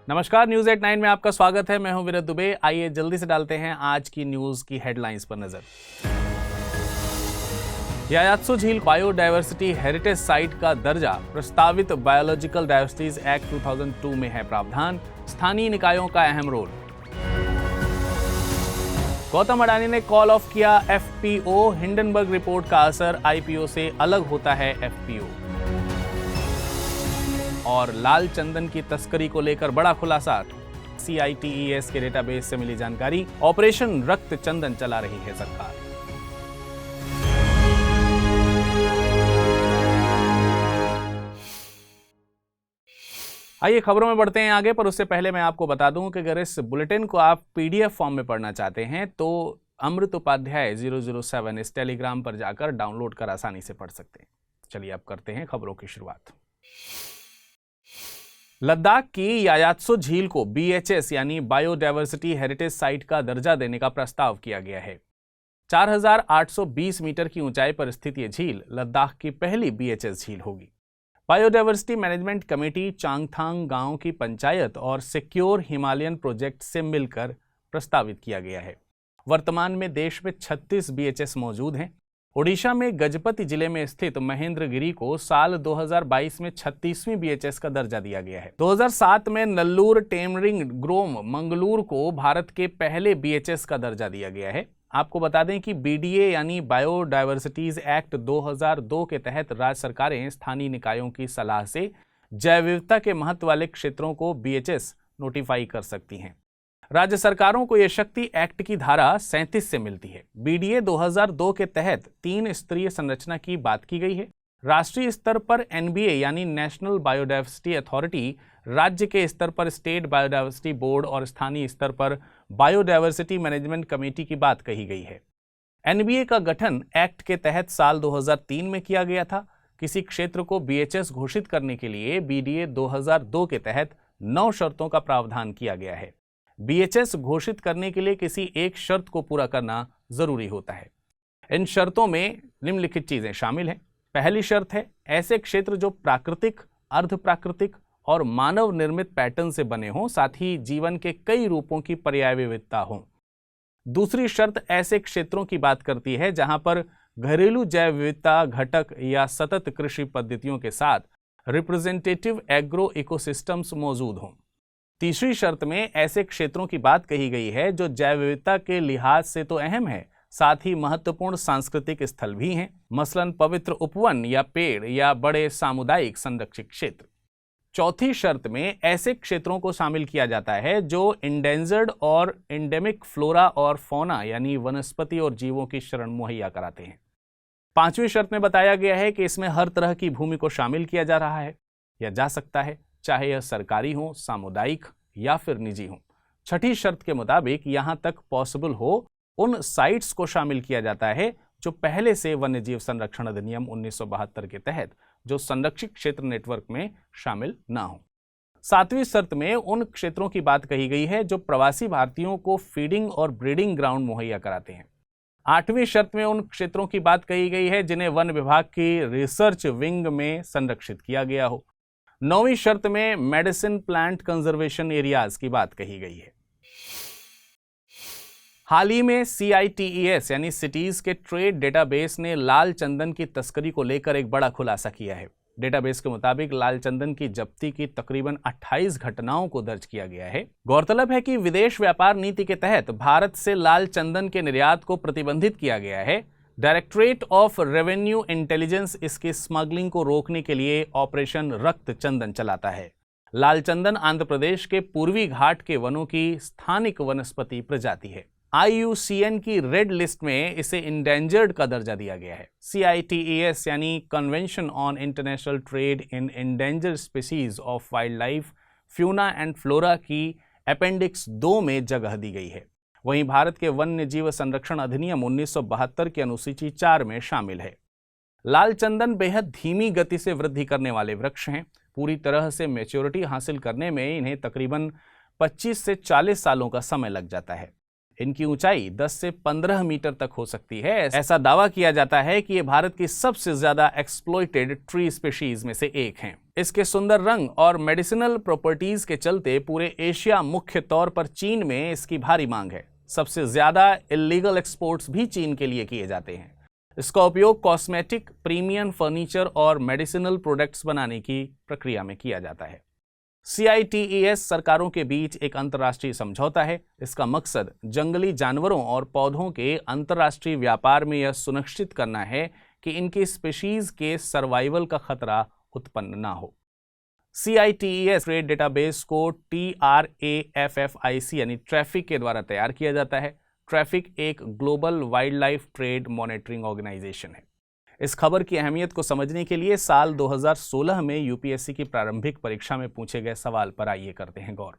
नमस्कार, news at 9 में आपका स्वागत है। मैं हूं विरत दुबे। आइए जल्दी से डालते हैं आज की न्यूज की हेडलाइंस पर नजर। यायात्सो झील बायोडायवर्सिटी हेरिटेज साइट का दर्जा, प्रस्तावित बायोलॉजिकल डायवर्सिटीज एक्ट 2002 में है प्रावधान, स्थानीय निकायों का अहम रोल। गौतम अडानी ने कॉल ऑफ किया एफपीओ, हिंडनबर्ग रिपोर्ट का असर आईपीओ से अलग होता है एफपीओ। और लाल चंदन की तस्करी को लेकर बड़ा खुलासा, CITES के डेटाबेस से मिली जानकारी, ऑपरेशन रक्त चंदन चला रही है सरकार। आइए खबरों में बढ़ते हैं आगे, पर उससे पहले मैं आपको बता दूं कि अगर इस बुलेटिन को आप PDF फॉर्म में पढ़ना चाहते हैं तो अमृत उपाध्याय 007 इस टेलीग्राम पर जाकर डाउनलोड कर आसानी से पढ़ सकते हैं। चलिए अब करते हैं खबरों की शुरुआत। लद्दाख की यायात्सो झील को BHS यानी बायोडायवर्सिटी हेरिटेज साइट का दर्जा देने का प्रस्ताव किया गया है। 4820 मीटर की ऊंचाई पर स्थित यह झील लद्दाख की पहली BHS झील होगी। बायोडायवर्सिटी मैनेजमेंट कमेटी चांगथांग गांव की पंचायत और सिक्योर हिमालयन प्रोजेक्ट से मिलकर प्रस्तावित किया गया है। वर्तमान में देश में 36 BHS मौजूद हैं। ओडिशा में गजपति जिले में स्थित महेंद्रगिरी को साल 2022 में 36वीं BHS का दर्जा दिया गया है। 2007 में नल्लूर टेमरिंग ग्रोम मंगलूर को भारत के पहले BHS का दर्जा दिया गया है। आपको बता दें कि BDA यानी बायोडायवर्सिटीज एक्ट 2002 के तहत राज्य सरकारें स्थानीय निकायों की सलाह से जैव विविधता के महत्व वाले क्षेत्रों को BHS नोटिफाई कर सकती हैं। राज्य सरकारों को यह शक्ति एक्ट की धारा 37 से मिलती है। BDA 2002 के तहत 3 स्तरीय संरचना की बात की गई है। राष्ट्रीय स्तर पर NBA यानी नेशनल बायोडायवर्सिटी अथॉरिटी, राज्य के स्तर पर स्टेट बायोडायवर्सिटी बोर्ड और स्थानीय स्तर पर बायोडायवर्सिटी मैनेजमेंट कमेटी की बात कही गई है। NBA का गठन एक्ट के तहत साल 2003 में किया गया था। किसी क्षेत्र को BHS घोषित करने के लिए BDA 2002 के तहत 9 शर्तों का प्रावधान किया गया है। BHS घोषित करने के लिए किसी एक शर्त को पूरा करना जरूरी होता है। इन शर्तों में निम्नलिखित चीजें शामिल हैं। पहली शर्त है ऐसे क्षेत्र जो प्राकृतिक, अर्ध प्राकृतिक और मानव निर्मित पैटर्न से बने हों, साथ ही जीवन के कई रूपों की पर्याय विविधता हो। दूसरी शर्त ऐसे क्षेत्रों की बात करती है जहां पर घरेलू जैव विविधता घटक या सतत कृषि पद्धतियों के साथ रिप्रेजेंटेटिव एग्रो इकोसिस्टम्स मौजूद हों। तीसरी शर्त में ऐसे क्षेत्रों की बात कही गई है जो जैव विविधता के लिहाज से तो अहम है, साथ ही महत्वपूर्ण सांस्कृतिक स्थल भी हैं, मसलन पवित्र उपवन या पेड़ या बड़े सामुदायिक संरक्षित क्षेत्र। चौथी शर्त में ऐसे क्षेत्रों को शामिल किया जाता है जो इंडेंजर्ड और एंडेमिक फ्लोरा और फौना यानी वनस्पति और जीवों की शरण मुहैया कराते हैं। पांचवी शर्त में बताया गया है कि इसमें हर तरह की भूमि को शामिल किया जा रहा है या जा सकता है, चाहे यह सरकारी हो, सामुदायिक या फिर निजी हो। छठी शर्त के मुताबिक यहां तक पॉसिबल हो उन साइट्स को शामिल किया जाता है जो पहले से वन्यजीव संरक्षण अधिनियम 1972 के तहत जो संरक्षित क्षेत्र नेटवर्क में शामिल ना हो। सातवीं शर्त में उन क्षेत्रों की बात कही गई है जो प्रवासी भारतीयों को फीडिंग और ब्रीडिंग ग्राउंड मुहैया कराते हैं। आठवीं शर्त में उन क्षेत्रों की बात कही गई है जिन्हें वन विभाग की रिसर्च विंग में संरक्षित किया गया हो। नौवीं शर्त में मेडिसिन प्लांट कंजर्वेशन एरियाज की बात कही गई है। हाल ही में CITES यानी सिटीज के ट्रेड डेटाबेस ने लाल चंदन की तस्करी को लेकर एक बड़ा खुलासा किया है। डेटाबेस के मुताबिक लाल चंदन की जब्ती की तकरीबन 28 घटनाओं को दर्ज किया गया है। गौरतलब है कि विदेश व्यापार नीति के तहत भारत से लाल चंदन के निर्यात को प्रतिबंधित किया गया है। डायरेक्टरेट ऑफ रेवेन्यू इंटेलिजेंस इसकी स्मगलिंग को रोकने के लिए ऑपरेशन रक्त चंदन चलाता है। लाल चंदन आंध्र प्रदेश के पूर्वी घाट के वनों की स्थानिक वनस्पति प्रजाति है। IUCN की रेड लिस्ट में इसे इंडेंजर्ड का दर्जा दिया गया है। CITES यानी convention on international trade in endangered species of wild life, fauna and flora की अपेंडिक्स 2 में जगह दी गई है। वहीं भारत के वन्य जीव संरक्षण अधिनियम 1972 की अनुसूची 4 में शामिल है। लाल चंदन बेहद धीमी गति से वृद्धि करने वाले वृक्ष हैं। पूरी तरह से मैच्योरिटी हासिल करने में इन्हें तकरीबन 25 से 40 सालों का समय लग जाता है। इनकी ऊंचाई 10 से 15 मीटर तक हो सकती है। ऐसा दावा किया जाता है कि ये भारत की सबसे ज्यादा एक्सप्लॉइटेड ट्री स्पीशीज में से एक हैं। इसके सुंदर रंग और मेडिसिनल प्रॉपर्टीज के चलते पूरे एशिया, मुख्य तौर पर चीन में इसकी भारी मांग है। सबसे ज्यादा इलीगल एक्सपोर्ट्स भी चीन के लिए किए जाते हैं। इसका उपयोग कॉस्मेटिक, प्रीमियम फर्नीचर और मेडिसिनल प्रोडक्ट्स बनाने की प्रक्रिया में किया जाता है। CITES सरकारों के बीच एक अंतर्राष्ट्रीय समझौता है। इसका मकसद जंगली जानवरों और पौधों के अंतर्राष्ट्रीय व्यापार में यह सुनिश्चित करना है कि इनकी स्पीशीज के सर्वाइवल का खतरा उत्पन्न ना हो। CITES ट्रेड डेटाबेस को TRAFFIC यानी ट्रैफिक के द्वारा तैयार किया जाता है। ट्रैफिक एक global wildlife trade monitoring organisation है। इस खबर की अहमियत को समझने के लिए साल 2016 में UPSC की प्रारंभिक परीक्षा में पूछे गए सवाल पर आइए करते हैं गौर।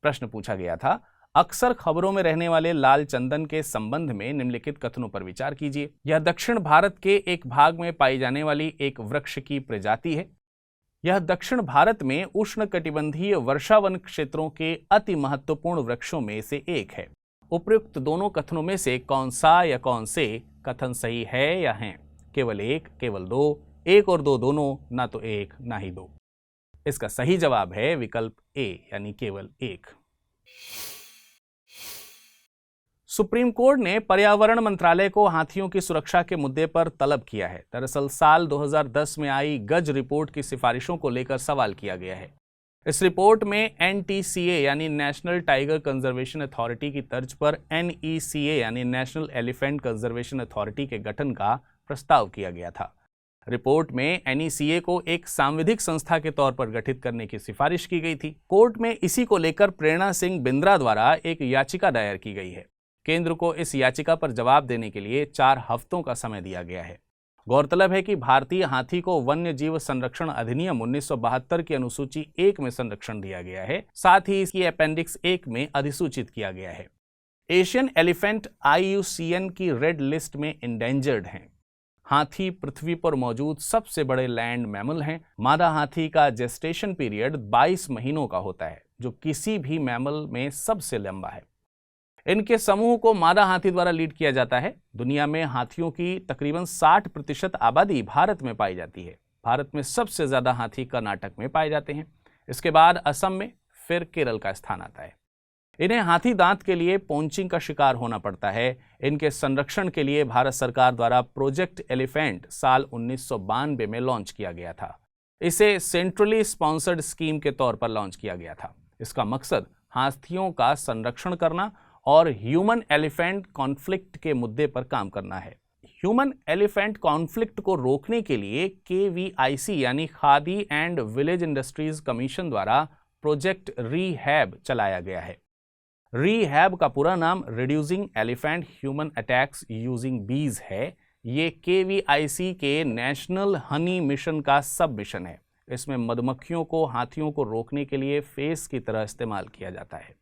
प्रश्न पूछा गया था, अक्सर खबरों में रहने वाले लाल चंदन के संबंध में निम्नलिखित कथनों पर विचार कीजिए। यह दक्षिण भारत के एक भाग में पाई जाने वाली एक वृक्ष की प्रजाति है। यह दक्षिण भारत में उष्णकटिबंधीय वर्षावन क्षेत्रों के अति महत्वपूर्ण वृक्षों में से एक है। उपयुक्त दोनों कथनों में से कौन सा या कौन से कथन सही है या हैं? केवल एक, केवल दो, एक और दो दोनों, ना तो एक ना ही दो। इसका सही जवाब है विकल्प ए यानी केवल एक। सुप्रीम कोर्ट ने पर्यावरण मंत्रालय को हाथियों की सुरक्षा के मुद्दे पर तलब किया है। दरअसल साल 2010 में आई गज रिपोर्ट की सिफारिशों को लेकर सवाल किया गया है। इस रिपोर्ट में NTCA यानी नेशनल टाइगर कंजर्वेशन अथॉरिटी की तर्ज पर NECA यानी नेशनल एलिफेंट कंजर्वेशन अथॉरिटी के गठन का प्रस्ताव किया गया था। रिपोर्ट में NECA को एक सांविधिक संस्था के तौर पर गठित करने की सिफारिश की गई थी। कोर्ट में इसी को लेकर प्रेरणा सिंह बिंद्रा द्वारा एक याचिका दायर की गई है। केंद्र को इस याचिका पर जवाब देने के लिए 4 हफ्तों का समय दिया गया है। गौरतलब है कि भारतीय हाथी को वन्य जीव संरक्षण अधिनियम 1972 की अनुसूची 1 में संरक्षण दिया गया है। साथ ही इसकी अपेंडिक्स 1 में अधिसूचित किया गया है। एशियन एलिफेंट IUCN की रेड लिस्ट में इंडेंजर्ड हैं। हाथी पृथ्वी पर मौजूद सबसे बड़े लैंड मैमल हैं। मादा हाथी का जेस्टेशन पीरियड 22 महीनों का होता है, जो किसी भी मैमल में सबसे लंबा है। इनके समूह को मादा हाथी द्वारा लीड किया जाता है। दुनिया में हाथियों की तकरीबन 60% आबादी भारत में पाई जाती है। भारत में सबसे ज्यादा हाथी कर्नाटक में पाए जाते हैं। इसके बाद असम में, फिर केरल का स्थान आता है। इन्हें हाथी दांत के लिए पोंचिंग का शिकार होना पड़ता है। इनके संरक्षण के लिए भारत सरकार द्वारा प्रोजेक्ट एलिफेंट साल 1992 में लॉन्च किया गया था। इसे सेंट्रली स्पॉन्सर्ड स्कीम के तौर पर लॉन्च किया गया था। इसका मकसद हाथियों का संरक्षण करना और ह्यूमन एलिफेंट कॉन्फ्लिक्ट के मुद्दे पर काम करना है। ह्यूमन एलिफेंट कॉन्फ्लिक्ट को रोकने के लिए KVIC यानी khadi and village industries commission द्वारा प्रोजेक्ट रीहैब चलाया गया है। रीहैब का पूरा नाम reducing elephant human attacks using बीज है। ये KVIC के नेशनल हनी मिशन का सब मिशन है। इसमें मधुमक्खियों को हाथियों को रोकने के लिए फेस की तरह इस्तेमाल किया जाता है।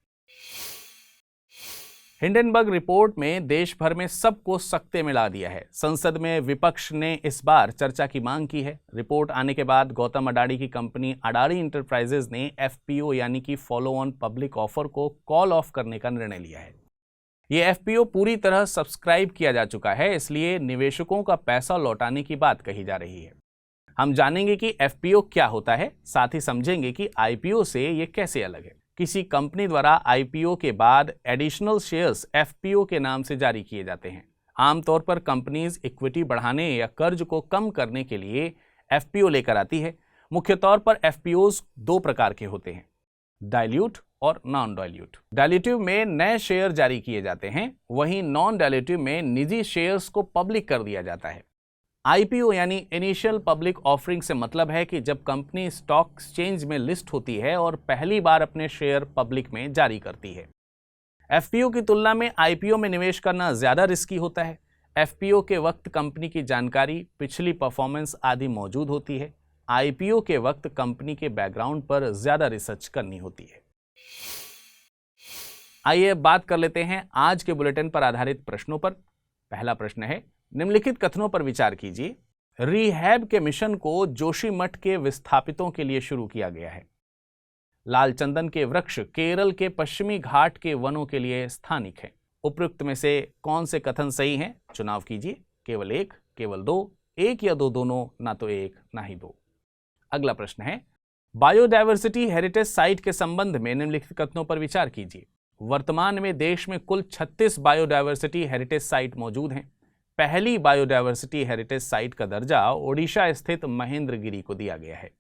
हिंडनबर्ग रिपोर्ट में देश भर में सबको सकते में ला दिया है। संसद में विपक्ष ने इस बार चर्चा की मांग की है। रिपोर्ट आने के बाद गौतम अडानी की कंपनी अडानी इंटरप्राइजेज ने FPO यानी कि फॉलो ऑन पब्लिक ऑफर को कॉल ऑफ करने का निर्णय लिया है। ये FPO पूरी तरह सब्सक्राइब किया जा चुका है, इसलिए निवेशकों का पैसा लौटाने की बात कही जा रही है। हम जानेंगे कि FPO क्या होता है, साथ ही समझेंगे कि IPO से ये कैसे अलग है। किसी कंपनी द्वारा IPO के बाद एडिशनल शेयर्स FPO के नाम से जारी किए जाते हैं। आमतौर पर कंपनीज इक्विटी बढ़ाने या कर्ज को कम करने के लिए FPO लेकर आती है। मुख्य तौर पर FPOs 2 प्रकार के होते हैं, डाइल्यूट और नॉन डाइल्यूट। डाइल्यूटिव में नए शेयर जारी किए जाते हैं, वहीं नॉन डाइल्यूटिव में निजी शेयर्स को पब्लिक कर दिया जाता है। IPO यानी इनिशियल पब्लिक ऑफरिंग से मतलब है कि जब कंपनी स्टॉक एक्सचेंज में लिस्ट होती है और पहली बार अपने शेयर पब्लिक में जारी करती है। FPO की तुलना में IPO में निवेश करना ज्यादा रिस्की होता है। FPO के वक्त कंपनी की जानकारी, पिछली परफॉर्मेंस आदि मौजूद होती है। IPO के वक्त कंपनी के बैकग्राउंड पर ज्यादा रिसर्च करनी होती है। आइए बात कर लेते हैं आज के बुलेटिन पर आधारित प्रश्नों पर। पहला प्रश्न है, निम्नलिखित कथनों पर विचार कीजिए। रीहैब के मिशन को जोशीमठ के विस्थापितों के लिए शुरू किया गया है। लाल चंदन के वृक्ष केरल के पश्चिमी घाट के वनों के लिए स्थानिक हैं। उपयुक्त में से कौन से कथन सही हैं? चुनाव कीजिए। केवल एक, केवल दो, एक या दो दोनों, ना तो एक ना ही दो। अगला प्रश्न है, बायोडायवर्सिटी हेरिटेज साइट के संबंध में निम्नलिखित कथनों पर विचार कीजिए। वर्तमान में देश में कुल 36 बायोडायवर्सिटी हेरिटेज साइट मौजूद हैं। पहली बायोडायवर्सिटी हेरिटेज साइट का दर्जा ओडिशा स्थित महेंद्रगिरी को दिया गया है।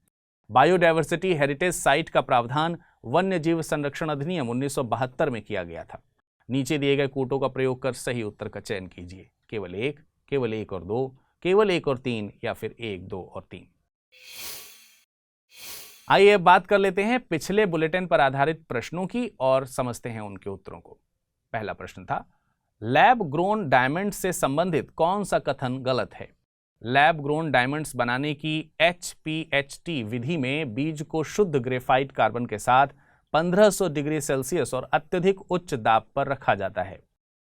बायोडायवर्सिटी हेरिटेज साइट का प्रावधान वन्य जीव संरक्षण अधिनियम 1972 में किया गया था। नीचे दिए गए कूटों का प्रयोग कर सही उत्तर का चयन कीजिए। केवल एक, केवल 1 और 2, केवल 1 और 3 या फिर 1, 2 और 3। आइए अब बात कर लेते हैं पिछले बुलेटिन पर आधारित प्रश्नों की और समझते हैं उनके उत्तरों को। पहला प्रश्न था, लैब ग्रोन डायमंड से संबंधित कौन सा कथन गलत है? लैब ग्रोन डायमंड्स बनाने की HPHT विधि में बीज को शुद्ध ग्रेफाइट कार्बन के साथ 1500 डिग्री सेल्सियस और अत्यधिक उच्च दाब पर रखा जाता है।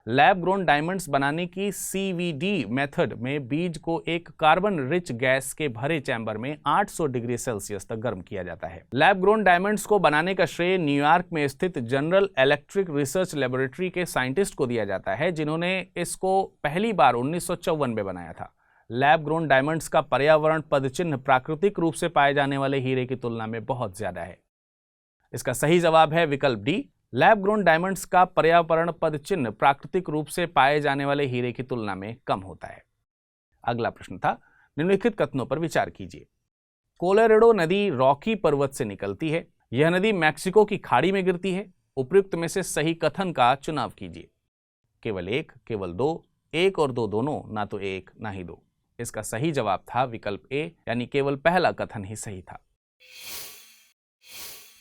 लैब ग्रोन डायमंड्स बनाने की CVD मेथड में बीज को एक कार्बन रिच गैस के भरे चैम्बर में 800 डिग्री सेल्सियस तक गर्म किया जाता है। लैब ग्रोन डायमंड्स को बनाने का श्रेय न्यूयॉर्क में स्थित जनरल इलेक्ट्रिक रिसर्च लेबोरेटरी के साइंटिस्ट को दिया जाता है, जिन्होंने इसको पहली बार 1954 में बनाया था। लैब ग्रोन डायमंड्स का पर्यावरण पदचिन्ह प्राकृतिक रूप से पाए जाने वाले हीरे की तुलना में बहुत ज्यादा है। इसका सही जवाब है विकल्प डी। लैब ग्रोन डायमंड्स का पर्यावरण पदचिन्ह प्राकृतिक रूप से पाए जाने वाले हीरे की तुलना में कम होता है। अगला प्रश्न था, निम्नलिखित कथनों पर विचार कीजिए। कोलोराडो नदी रॉकी पर्वत से निकलती है। यह नदी मैक्सिको की खाड़ी में गिरती है। उपयुक्त में से सही कथन का चुनाव कीजिए। केवल 1, केवल 2, 1 और 2 दोनों, ना तो 1 ना ही 2। इसका सही जवाब था विकल्प ए, यानी केवल पहला कथन ही सही था।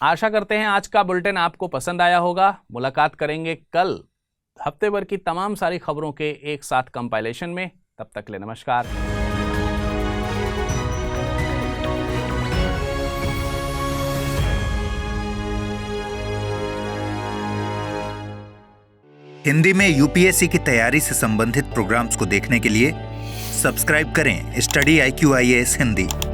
आशा करते हैं आज का बुलेटिन आपको पसंद आया होगा। मुलाकात करेंगे कल हफ्ते भर की तमाम सारी खबरों के एक साथ कंपाइलेशन में। तब तक ले नमस्कार। हिंदी में UPSC की तैयारी से संबंधित प्रोग्राम्स को देखने के लिए सब्सक्राइब करें स्टडी IQ IAS हिंदी।